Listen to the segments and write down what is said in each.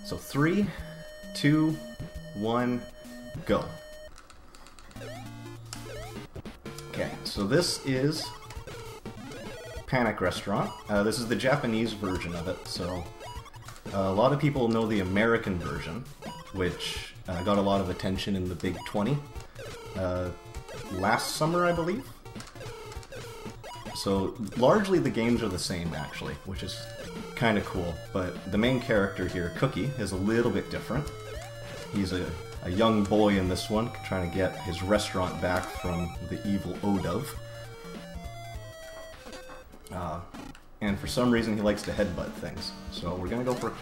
So 3, 2, 1, go. Okay, so this is Panic Restaurant. This is the Japanese version of it, so a lot of people know the American version, which got a lot of attention in the Big 20 last summer, I believe. So largely the games are the same, actually, which is kind of cool, but the main character here, Cookie, is a little bit different. He's a young boy in this one, trying to get his restaurant back from the evil Odove. And for some reason he likes to headbutt things. So we're gonna go for a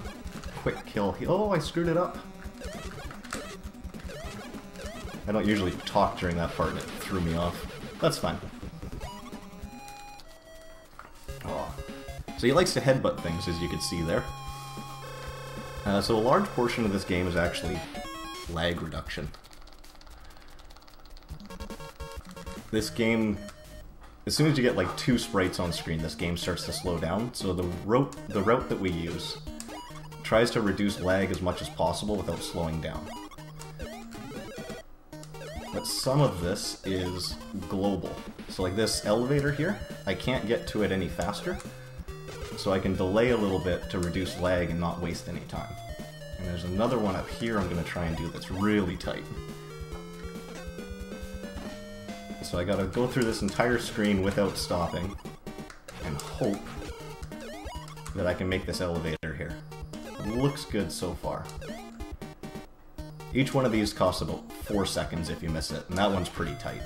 quick kill. Oh, I screwed it up! I don't usually talk during that part and it threw me off. That's fine. Oh. So he likes to headbutt things, as you can see there. So a large portion of this game is actually lag reduction. This game, as soon as you get like 2 sprites on screen, this game starts to slow down. So the route that we use tries to reduce lag as much as possible without slowing down. But some of this is global. So like this elevator here, I can't get to it any faster. So I can delay a little bit to reduce lag and not waste any time. And there's another one up here I'm going to try and do that's really tight. So I gotta go through this entire screen without stopping and hope that I can make this elevator here. It looks good so far. Each one of these costs about 4 seconds if you miss it, and that one's pretty tight.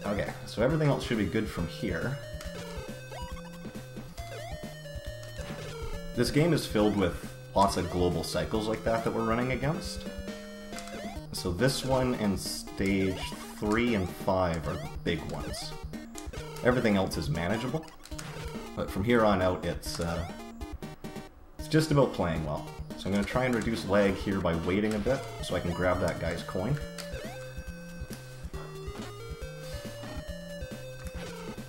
Okay, so everything else should be good from here. This game is filled with lots of global cycles like that we're running against. So this one and stage 3 and 5 are the big ones. Everything else is manageable, but from here on out it's just about playing well. So I'm going to try and reduce lag here by waiting a bit so I can grab that guy's coin.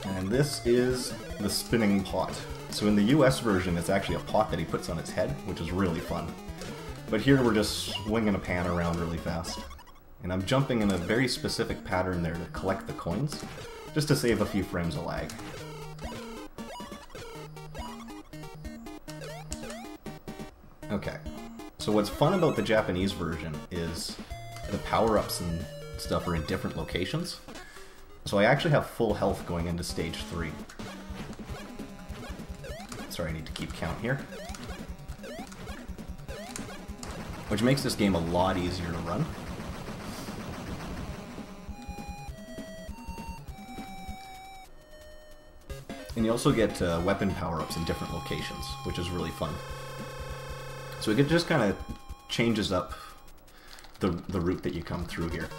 And this is the spinning pot. So in the US version, it's actually a pot that he puts on its head, which is really fun. But here we're just swinging a pan around really fast. And I'm jumping in a very specific pattern there to collect the coins, just to save a few frames of lag. Okay, so what's fun about the Japanese version is the power-ups and stuff are in different locations. So I actually have full health going into stage 3. Sorry, I need to keep count here. Which makes this game a lot easier to run. And you also get weapon power-ups in different locations, which is really fun. So it just kind of changes up the route that you come through here.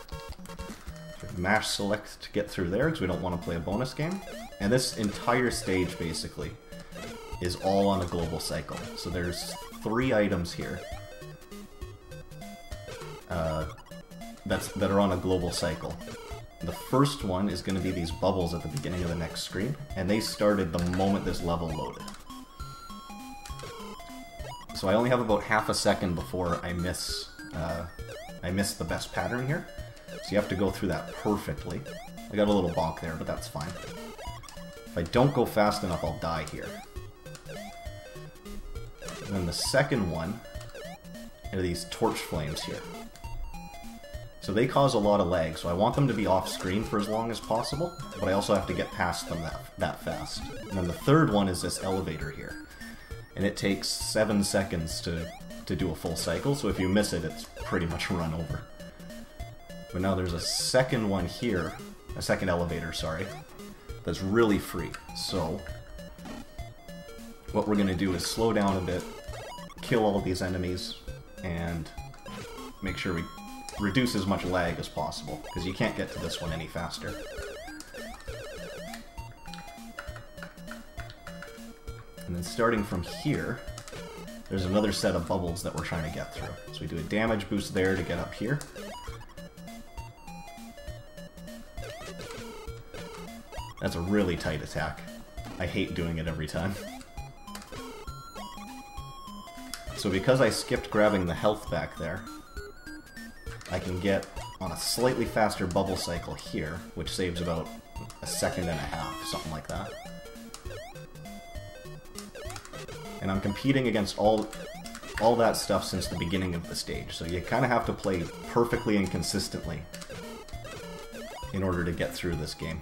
So mash select to get through there, because we don't want to play a bonus game. And this entire stage, basically, is all on a global cycle. So there's 3 items here that are on a global cycle. The first one is going to be these bubbles at the beginning of the next screen, and they started the moment this level loaded. So I only have about half a second before I miss the best pattern here. So you have to go through that perfectly. I got a little bonk there, but that's fine. If I don't go fast enough, I'll die here. And then the second one are these torch flames here. So they cause a lot of lag, so I want them to be off screen for as long as possible, but I also have to get past them that fast. And then the third one is this elevator here. And it takes 7 seconds to do a full cycle, so if you miss it, it's pretty much run over. But now there's a second one here, a second elevator, sorry, that's really free. So what we're going to do is slow down a bit, kill all of these enemies, and make sure we reduce as much lag as possible, because you can't get to this one any faster. And then starting from here, there's another set of bubbles that we're trying to get through. So we do a damage boost there to get up here. That's a really tight attack. I hate doing it every time. So because I skipped grabbing the health back there, I can get on a slightly faster bubble cycle here, which saves about a second and a half, something like that. And I'm competing against all that stuff since the beginning of the stage, so you kind of have to play perfectly and consistently in order to get through this game.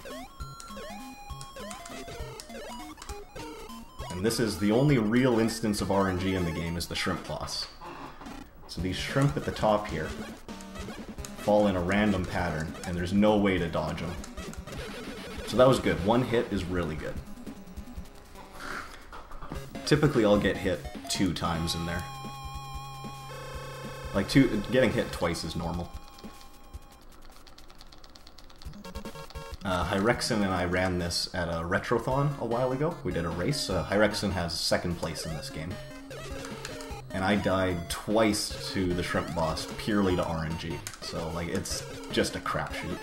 And this is the only real instance of RNG in the game, is the shrimp boss. So these shrimp at the top here fall in a random pattern, and there's no way to dodge them. So that was good. One hit is really good. Typically I'll get hit 2 times in there. Like, getting hit twice is normal. Hyrexen and I ran this at a Retrothon a while ago. We did a race. Hyrexen has 2nd place in this game. And I died twice to the shrimp boss purely to RNG. So, like, it's just a crapshoot.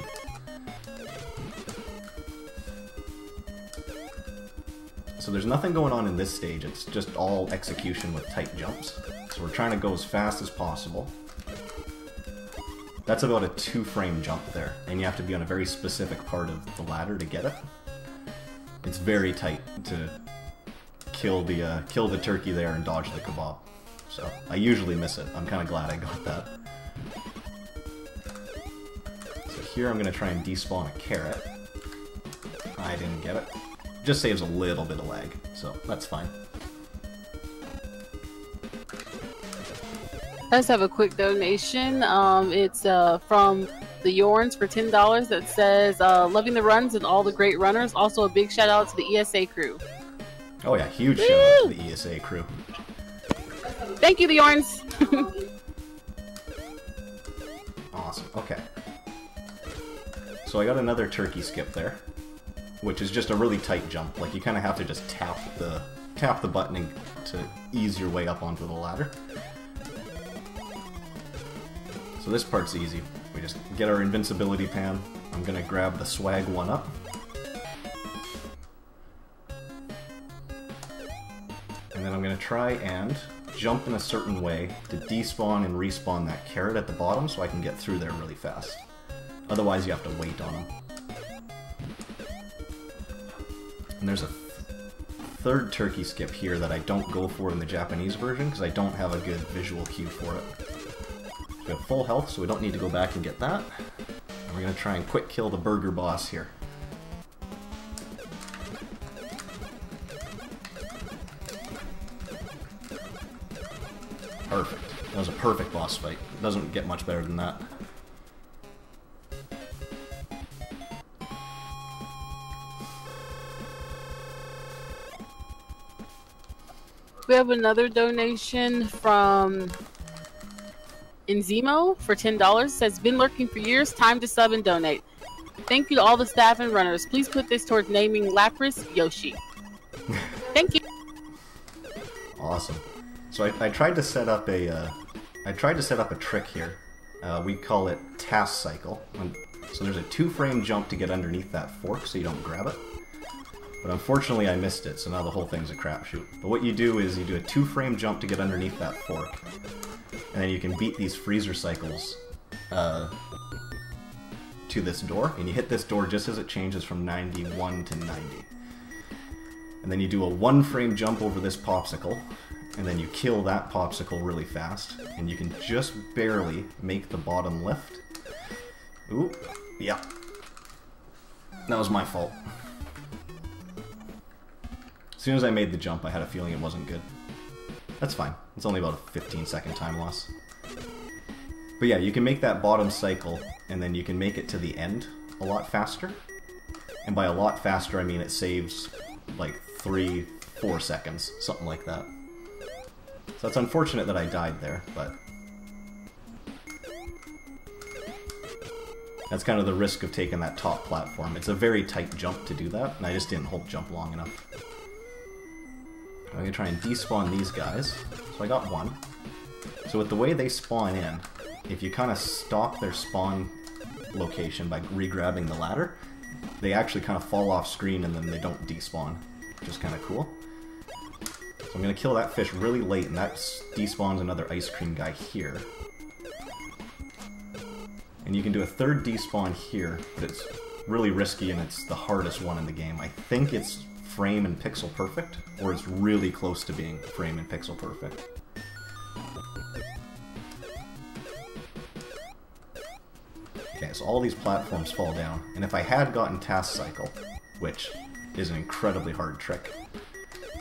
So there's nothing going on in this stage, it's just all execution with tight jumps. So we're trying to go as fast as possible. That's about a 2-frame jump there, and you have to be on a very specific part of the ladder to get it. It's very tight to kill the turkey there and dodge the kebab. So I usually miss it. I'm kind of glad I got that. So here I'm going to try and despawn a carrot. I didn't get it. Just saves a little bit of lag, so that's fine. I just have a quick donation. It's from the Yorns for $10 that says, loving the runs and all the great runners. Also a big shout out to the ESA crew. Oh yeah, huge shout out to the ESA crew. Thank you, the Yorns. Awesome, okay. So I got another turkey skip there, which is just a really tight jump. Like, you kind of have to just tap the button to ease your way up onto the ladder. So this part's easy. We just get our invincibility pan. I'm gonna grab the swag 1-up. And then I'm gonna try and jump in a certain way to despawn and respawn that carrot at the bottom so I can get through there really fast. Otherwise you have to wait on them. And there's a 3rd turkey skip here that I don't go for in the Japanese version because I don't have a good visual cue for it. We have full health, so we don't need to go back and get that. And we're going to try and quick kill the burger boss here. Perfect. That was a perfect boss fight. It doesn't get much better than that. We have another donation from Enzimo for $10. Says, been lurking for years, time to sub and donate. Thank you to all the staff and runners. Please put this towards naming Lapras Yoshi. Thank you. Awesome. So I tried to set up a trick here. We call it task cycle. So there's a 2-frame jump to get underneath that fork so you don't grab it. But unfortunately I missed it, so now the whole thing's a crapshoot. But what you do is you do a 2-frame jump to get underneath that fork. And then you can beat these freezer cycles to this door. And you hit this door just as it changes from 91 to 90. And then you do a 1-frame jump over this popsicle. And then you kill that popsicle really fast. And you can just barely make the bottom lift. Ooh, yeah. That was my fault. As soon as I made the jump, I had a feeling it wasn't good. That's fine. It's only about a 15-second time loss. But yeah, you can make that bottom cycle, and then you can make it to the end a lot faster. And by a lot faster, I mean it saves like 3-4 seconds, something like that. So it's unfortunate that I died there, but that's kind of the risk of taking that top platform. It's a very tight jump to do that, and I just didn't hold jump long enough. I'm going to try and despawn these guys. So I got one. So with the way they spawn in, if you kind of stop their spawn location by re-grabbing the ladder, they actually kind of fall off screen and then they don't despawn, which is kind of cool. So I'm going to kill that fish really late, and that despawns another ice cream guy here. And you can do a third despawn here, but it's really risky and it's the hardest one in the game. I think it's frame and pixel perfect, or it's really close to being frame and pixel perfect. Okay, so all these platforms fall down, and if I had gotten Task Cycle, which is an incredibly hard trick,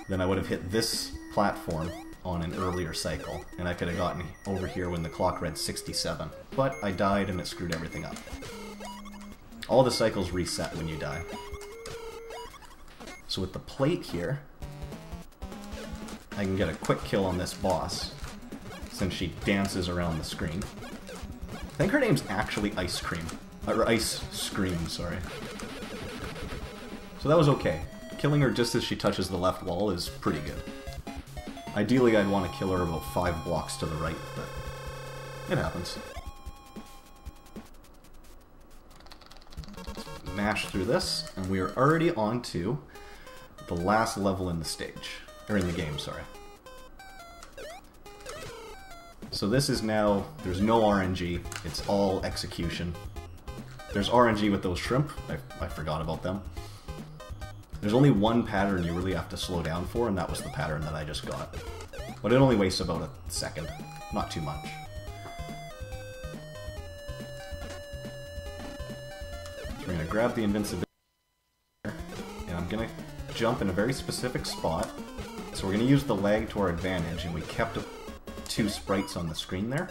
then I would have hit this platform on an earlier cycle, and I could have gotten over here when the clock read 67. But I died and it screwed everything up. All the cycles reset when you die. So with the plate here, I can get a quick kill on this boss, since she dances around the screen. I think her name's actually Ice Cream. Or Ice Scream, sorry. So that was okay. Killing her just as she touches the left wall is pretty good. Ideally, I'd want to kill her about 5 blocks to the right, but it happens. Mash through this, and we are already on to the last level in the stage. Or in the game, sorry. So this is now, there's no RNG, it's all execution. There's RNG with those shrimp, I forgot about them. There's only one pattern you really have to slow down for, and that was the pattern that I just got. But it only wastes about a second, not too much. So we're going to grab the invincibility here, and I'm going to jump in a very specific spot. So we're going to use the lag to our advantage, and we kept 2 sprites on the screen there,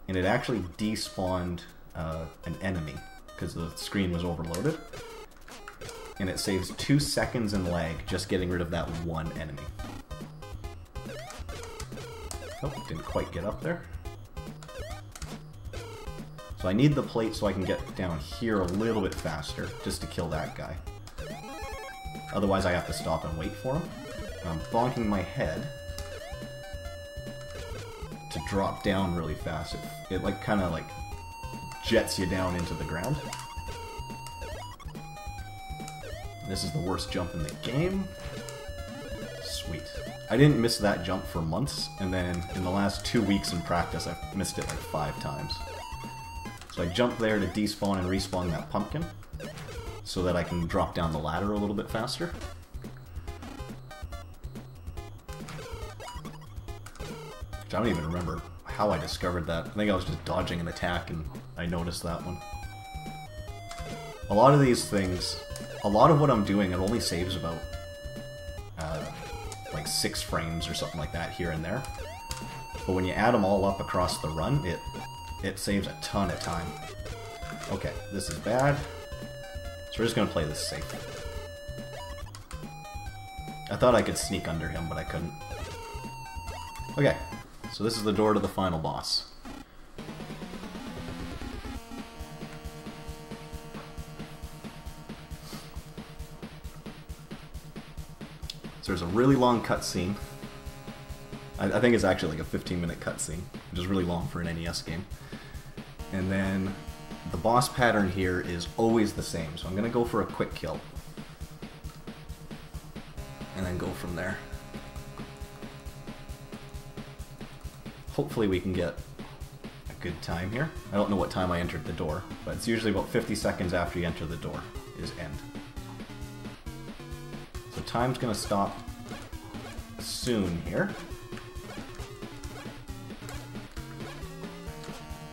and it actually despawned an enemy, because the screen was overloaded. And it saves 2 seconds in lag just getting rid of that one enemy. Oh, didn't quite get up there. So I need the plate so I can get down here a little bit faster, just to kill that guy. Otherwise I have to stop and wait for him. I'm bonking my head to drop down really fast. It like kind of like jets you down into the ground. This is the worst jump in the game. Sweet. I didn't miss that jump for months, and then in the last 2 weeks in practice I've missed it like 5 times. So I jump there to despawn and respawn that pumpkin, so that I can drop down the ladder a little bit faster. Which I don't even remember how I discovered that. I think I was just dodging an attack and I noticed that one. A lot of these things, a lot of what I'm doing, it only saves about like 6 frames or something like that here and there. But when you add them all up across the run, it saves a ton of time. Okay, this is bad. So we're just going to play this safe. I thought I could sneak under him, but I couldn't. Okay, so this is the door to the final boss. So there's a really long cutscene. I think it's actually like a 15-minute cutscene, which is really long for an NES game. And then the boss pattern here is always the same, so I'm going to go for a quick kill. And then go from there. Hopefully we can get a good time here. I don't know what time I entered the door, but it's usually about 50 seconds after you enter the door is end. So time's going to stop soon here.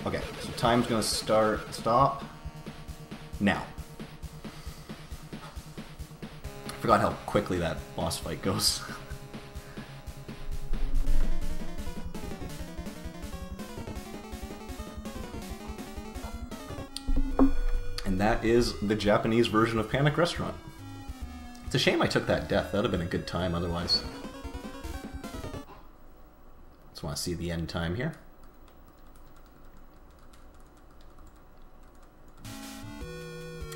Okay, so time's going to stop now. I forgot how quickly that boss fight goes. And that is the Japanese version of Panic Restaurant. It's a shame I took that death. That would have been a good time otherwise. Just want to see the end time here.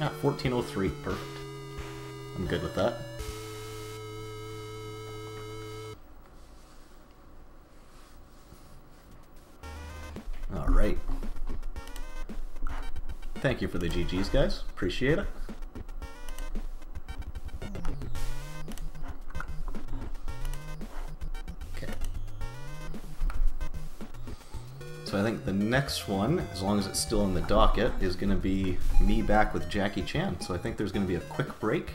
Ah, 1403. Perfect. I'm good with that. Alright. Thank you for the GGs, guys. Appreciate it. so I think the next one, as long as it's still in the docket, is going to be me back with Jackie Chan. So I think there's going to be a quick break,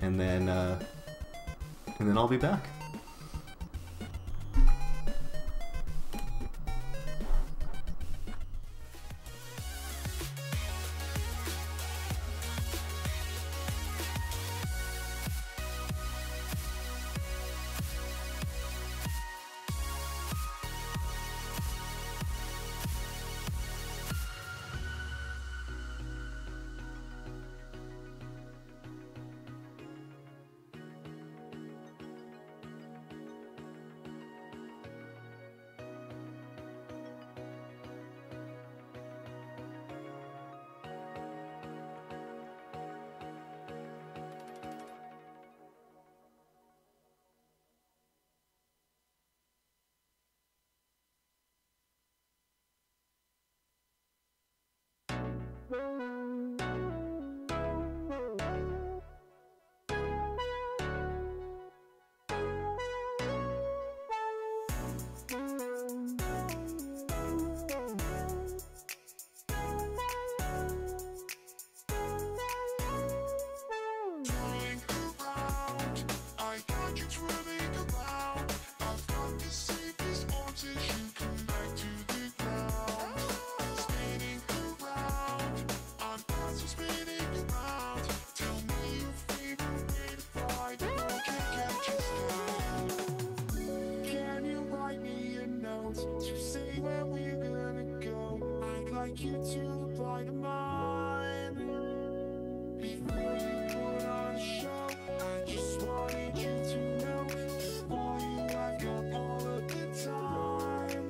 and then I'll be back. You to the blind of mine. Before you put on a show, I just wanted you to know, for you I've got all of the time.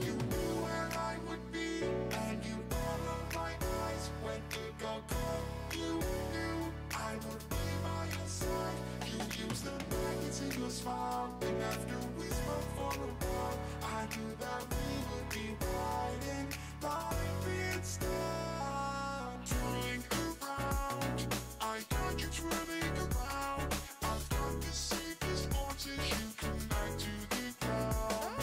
You knew where I would be, and you followed my eyes when it got cold. You knew I would be by your side. You used the maggots in your smile, and after we spoke for a while, I knew that we would be riding life instead. Turning around, I got you twirling around. I've got the safest answers, you come back to the ground.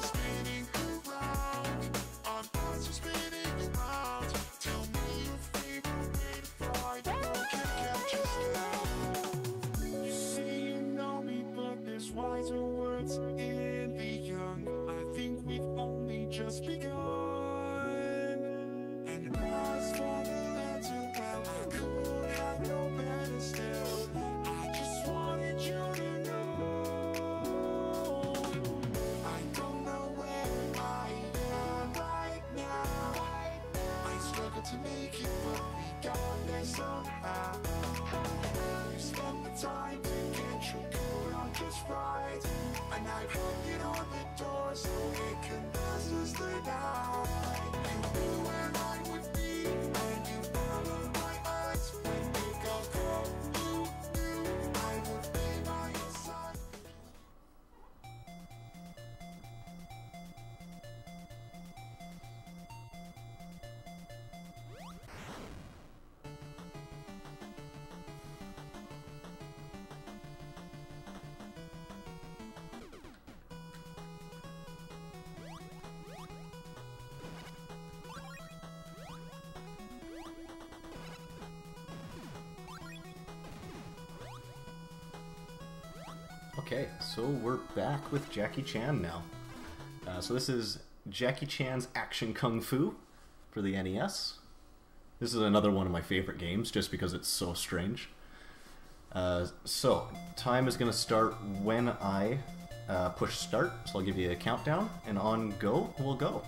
Spinning around, I'm also spinning around. Tell me your favorite way to fly, no one can catch us now. You say you know me, but there's wiser words in the young. I think we've only just begun. To make it, but we got there somehow. You spent the time to get your coat on just right, and I hung it on the door so it can last us the night. You knew where I would be, and you followed my eyes when it got cold. You knew I would be by your side. Okay, so we're back with Jackie Chan now. So this is Jackie Chan's Action Kung Fu for the NES. This is another one of my favorite games just because it's so strange. So, time is going to start when I push start, so I'll give you a countdown, and on go, we'll go.